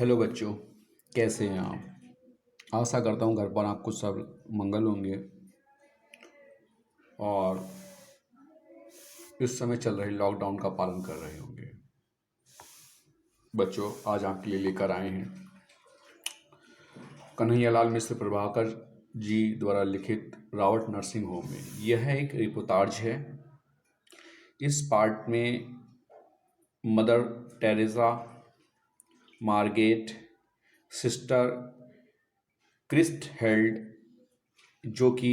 Hello बच्चों, कैसे हैं आप। आशा करता हूँ घर पर आपको सब मंगल होंगे और इस समय चल रहे लॉकडाउन का पालन कर रहे होंगे। बच्चों, आज आपके लिए लेकर आए हैं कन्हैयालाल मिश्र प्रभाकर जी द्वारा लिखित रावट नर्सिंग होम में। यह एक रिपोर्टाज है। इस पार्ट में मदर टेरेसा, मार्गेट, सिस्टर क्रिस्ट हेल्ड, जो कि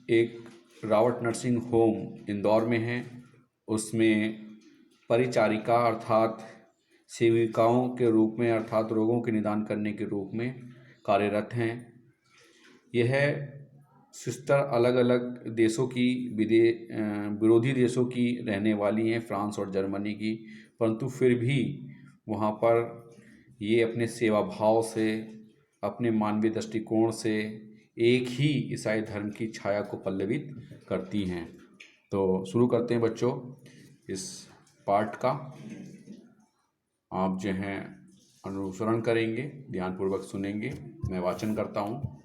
एक रावट नर्सिंग होम इंदौर में है, उसमें परिचारिका अर्थात सेविकाओं के रूप में अर्थात रोगों के निदान करने के रूप में कार्यरत हैं। यह सिस्टर अलग अलग देशों की विरोधी देशों की रहने वाली हैं, फ्रांस और जर्मनी की, परंतु फिर भी वहाँ पर ये अपने सेवा भाव से, अपने मानवीय दृष्टिकोण से एक ही ईसाई धर्म की छाया को पल्लवित करती हैं। तो शुरू करते हैं बच्चों इस पाठ का। आप जो हैं अनुसरण करेंगे, ध्यानपूर्वक सुनेंगे। मैं वाचन करता हूँ।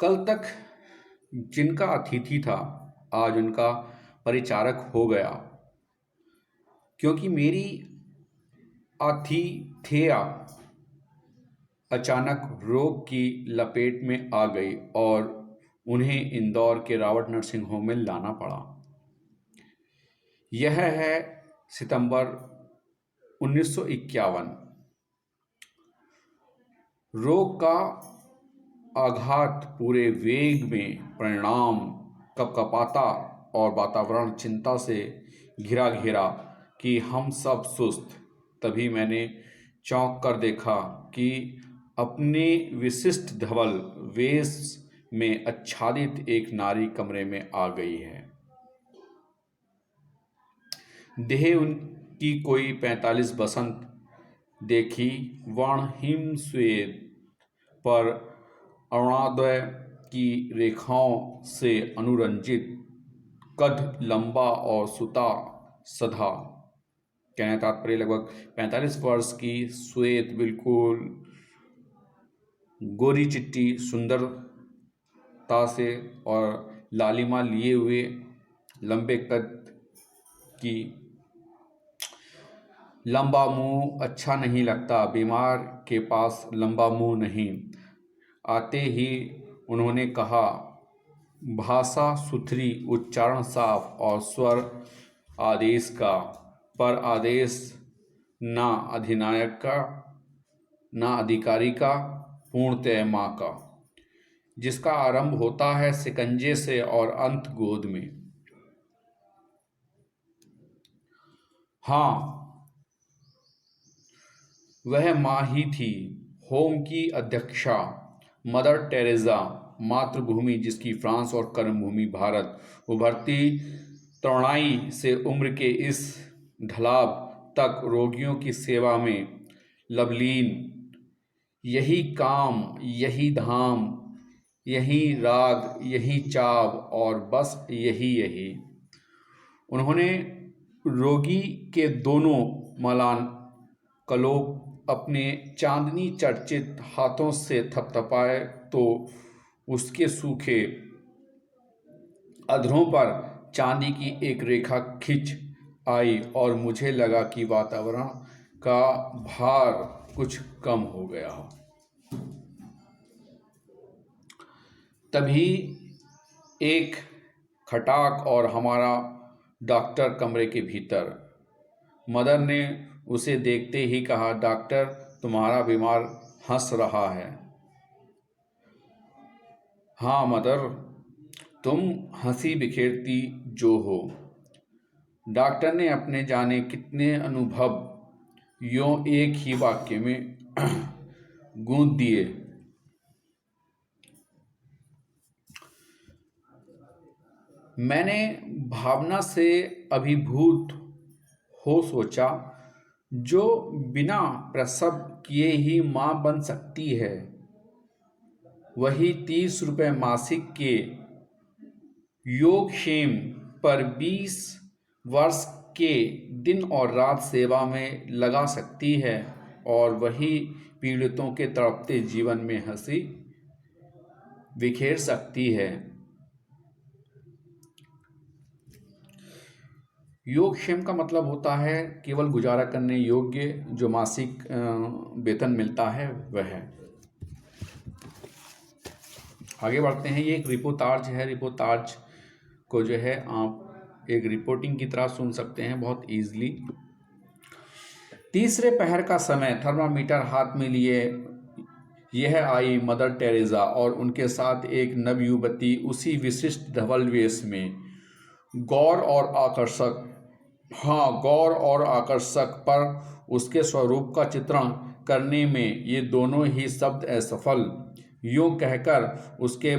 कल तक जिनका अतिथि था, आज उनका परिचारक हो गया, क्योंकि मेरी आतिथेया अचानक रोग की लपेट में आ गई और उन्हें इंदौर के रावट नर्सिंग होम में लाना पड़ा। यह है सितंबर 1951। रोग का आघात पूरे वेग में परिणाम कपकपाता और वातावरण चिंता से घिरा घेरा कि हम सब सुस्त। तभी मैंने चौंक कर देखा कि अपने विशिष्ट धवल वेश में आच्छादित एक नारी कमरे में आ गई है। देह उनकी कोई 45 बसंत देखी, वर्णहीन श्वेत पर अरुणोदय की रेखाओं से अनुरंजित, कद लंबा और सुता सधा। कहने तात्पर्य लगभग 45 वर्ष की, श्वेत, बिल्कुल गोरी चिट्टी सुंदरता से और लालिमा लिए हुए लंबे कद की। लंबा मुंह अच्छा नहीं लगता, बीमार के पास लंबा मुंह नहीं। आते ही उन्होंने कहा, भाषा सुथरी, उच्चारण साफ और स्वर आदेश का, पर आदेश ना अधिनायक का ना अधिकारी का, पूर्णतः माँ का, जिसका आरंभ होता है शिकंजे से और अंत गोद में। हाँ, वह माँ ही थी, होम की अध्यक्षा, मदर टेरेसा, मातृभूमि जिसकी फ्रांस और कर्मभूमि भारत। उभरती तरुणाई से उम्र के इस ढलाव तक रोगियों की सेवा में लवलीन। यही काम, यही धाम, यही राग, यही चाव और बस यही यही। उन्होंने रोगी के दोनों मलान कलोप अपने चांदनी चर्चित हाथों से थपथपाए तो उसके सूखे अधरों पर चांदी की एक रेखा खिंच आई और मुझे लगा कि वातावरण का भार कुछ कम हो गया। तभी एक खटाक और हमारा डॉक्टर कमरे के भीतर। मदर ने उसे देखते ही कहा, डॉक्टर, तुम्हारा बीमार हंस रहा है। हाँ मदर, तुम हंसी बिखेरती जो हो। डॉक्टर ने अपने जाने कितने अनुभव यों एक ही वाक्य में गूंथ दिए। मैंने भावना से अभिभूत हो सोचा, जो बिना प्रसव किए ही माँ बन सकती है, वही 30 रुपये मासिक के योगक्षेम पर 20 वर्ष के दिन और रात सेवा में लगा सकती है और वही पीड़ितों के तड़पते जीवन में हंसी बिखेर सकती है। योगक्षेम का मतलब होता है केवल गुजारा करने योग्य, जो मासिक वेतन मिलता है वह। आगे बढ़ते हैं। ये एक रिपोर्टाज है। रिपोर्टाज को जो है आप एक रिपोर्टिंग की तरह सुन सकते हैं बहुत ईजिली। तीसरे पहर का समय, थर्मामीटर हाथ में लिए यह आई मदर टेरेसा और उनके साथ एक नवयुवती उसी विशिष्ट धवल वेश में। गौर और आकर्षक, हाँ गौर और आकर्षक, पर उसके स्वरूप का चित्रण करने में ये दोनों ही शब्द असफल। यूं कहकर उसके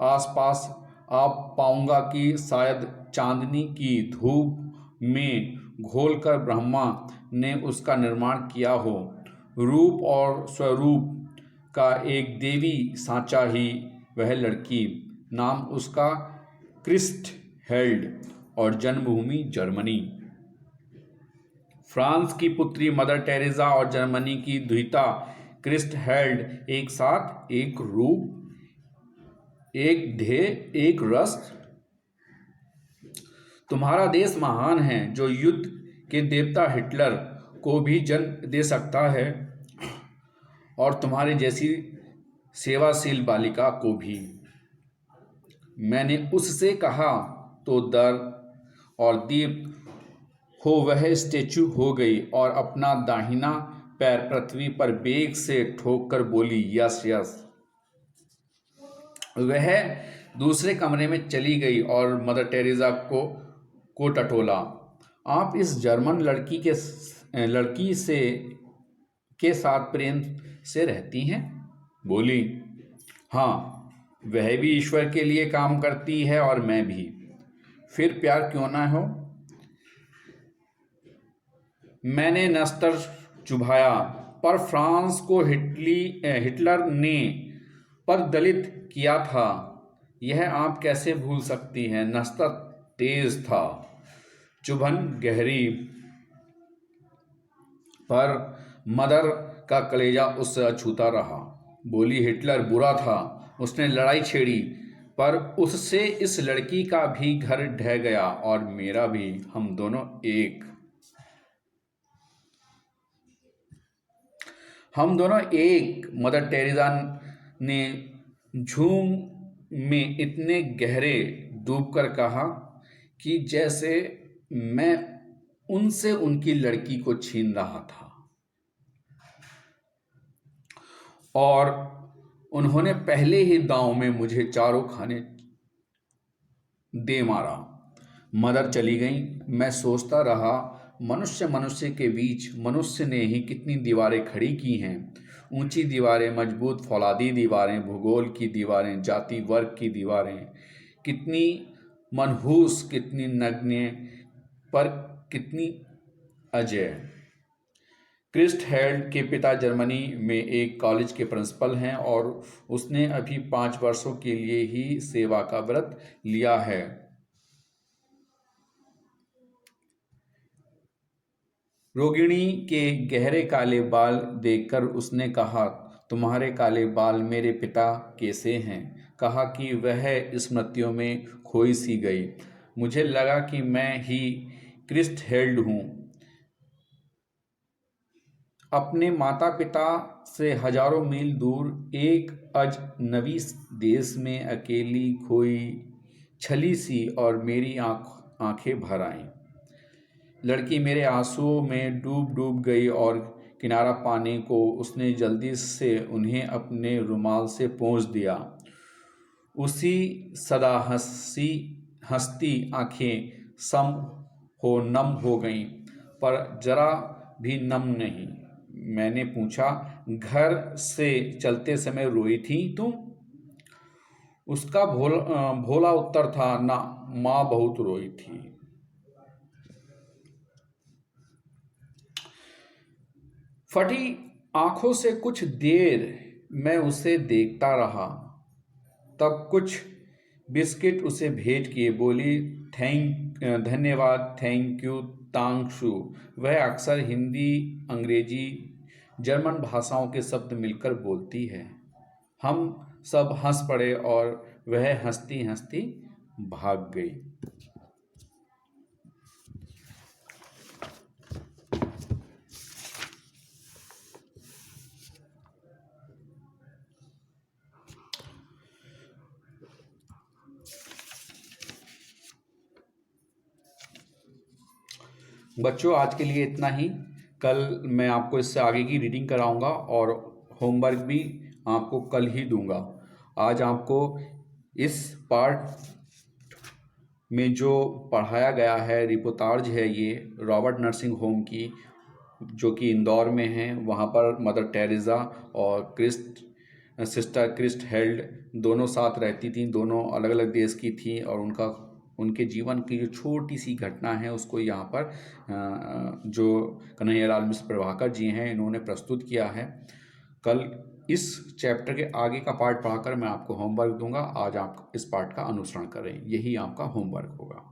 आसपास आप पाऊंगा कि शायद चांदनी की धूप में घोलकर ब्रह्मा ने उसका निर्माण किया हो। रूप और स्वरूप का एक देवी सांचा ही वह लड़की। नाम उसका क्रिस्ट हेल्ड और जन्मभूमि जर्मनी। फ्रांस की पुत्री मदर टेरेसा और जर्मनी की द्विता क्रिस्ट हेल्ड एक साथ, एक रूप, एक ध्येय, एक रस। तुम्हारा देश महान है जो युद्ध के देवता हिटलर को भी जन्म दे सकता है और तुम्हारी जैसी सेवाशील बालिका को भी। मैंने उससे कहा तो दर्द और दीप्त हो वह स्टेचू हो गई और अपना दाहिना पैर पृथ्वी पर बेग से ठोक कर बोली, यस यस। वह दूसरे कमरे में चली गई और मदर टेरेसा को टटोला। आप इस जर्मन लड़की से के साथ प्रेम से रहती हैं? बोली, हाँ, वह भी ईश्वर के लिए काम करती है और मैं भी। फिर प्यार क्यों ना हो? मैंने नस्तर चुभाया, पर फ्रांस को हिटलर ने परदलित किया था, यह आप कैसे भूल सकती हैं? नस्तर तेज था, चुभन गहरी, पर मदर का कलेजा उससे अछूता रहा। बोली, हिटलर बुरा था, उसने लड़ाई छेड़ी, पर उससे इस लड़की का भी घर ढह गया और मेरा भी। हम दोनों एक। मदर टेरेसा ने झूम में इतने गहरे डूबकर कहा कि जैसे मैं उनसे उनकी लड़की को छीन रहा था और उन्होंने पहले ही दांव में मुझे चारों खाने दे मारा। मदर चली गई। मैं सोचता रहा, मनुष्य के बीच मनुष्य ने ही कितनी दीवारें खड़ी की हैं। ऊंची दीवारें, मजबूत फौलादी दीवारें, भूगोल की दीवारें, जाति वर्ग की दीवारें, कितनी मनहूस, कितनी नग्न, पर कितनी अजय। क्रिस्ट हेल्ड के पिता जर्मनी में एक कॉलेज के प्रिंसिपल हैं और उसने अभी 5 वर्षों के लिए ही सेवा का व्रत लिया है। रोगिणी के गहरे काले बाल देखकर उसने कहा, तुम्हारे काले बाल मेरे पिता कैसे हैं? कहा कि वह स्मृतियों में खोई सी गई। मुझे लगा कि मैं ही क्रिस्ट हेल्ड हूँ, अपने माता पिता से हजारों मील दूर एक अजनबी देश में अकेली खोई छली सी, और मेरी आंखें भर आईं। लड़की मेरे आंसुओं में डूब डूब गई और किनारा पाने को उसने जल्दी से उन्हें अपने रुमाल से पोंछ दिया। उसी सदा हंसती आंखें नम हो गईं, पर जरा भी नम नहीं। मैंने पूछा, घर से चलते समय रोई थी तुम? उसका भोला उत्तर था, ना, माँ बहुत रोई थी। फटी आंखों से कुछ देर मैं उसे देखता रहा, तब कुछ बिस्किट उसे भेंट किए, बोली, धन्यवाद, थैंक यू तांगशु। वह अक्सर हिंदी, अंग्रेजी, जर्मन भाषाओं के शब्द मिलकर बोलती है। हम सब हंस पड़े और वह हंसती हंसती भाग गई। बच्चों, आज के लिए इतना ही। कल मैं आपको इससे आगे की रीडिंग कराऊंगा और होमवर्क भी आपको कल ही दूंगा। आज आपको इस पार्ट में जो पढ़ाया गया है, रिपोर्टाज है ये रॉबर्ट नर्सिंग होम की, जो कि इंदौर में है। वहाँ पर मदर टेरेसा और सिस्टर क्रिस्ट हेल्ड दोनों साथ रहती थी। दोनों अलग अलग देश की थी और उनके जीवन की जो छोटी सी घटना है उसको यहाँ पर जो कन्हैयालाल मिश्र प्रभाकर जी हैं इन्होंने प्रस्तुत किया है। कल इस चैप्टर के आगे का पार्ट पढ़ाकर मैं आपको होमवर्क दूंगा। आज आप इस पार्ट का अनुसरण करें, यही आपका होमवर्क होगा।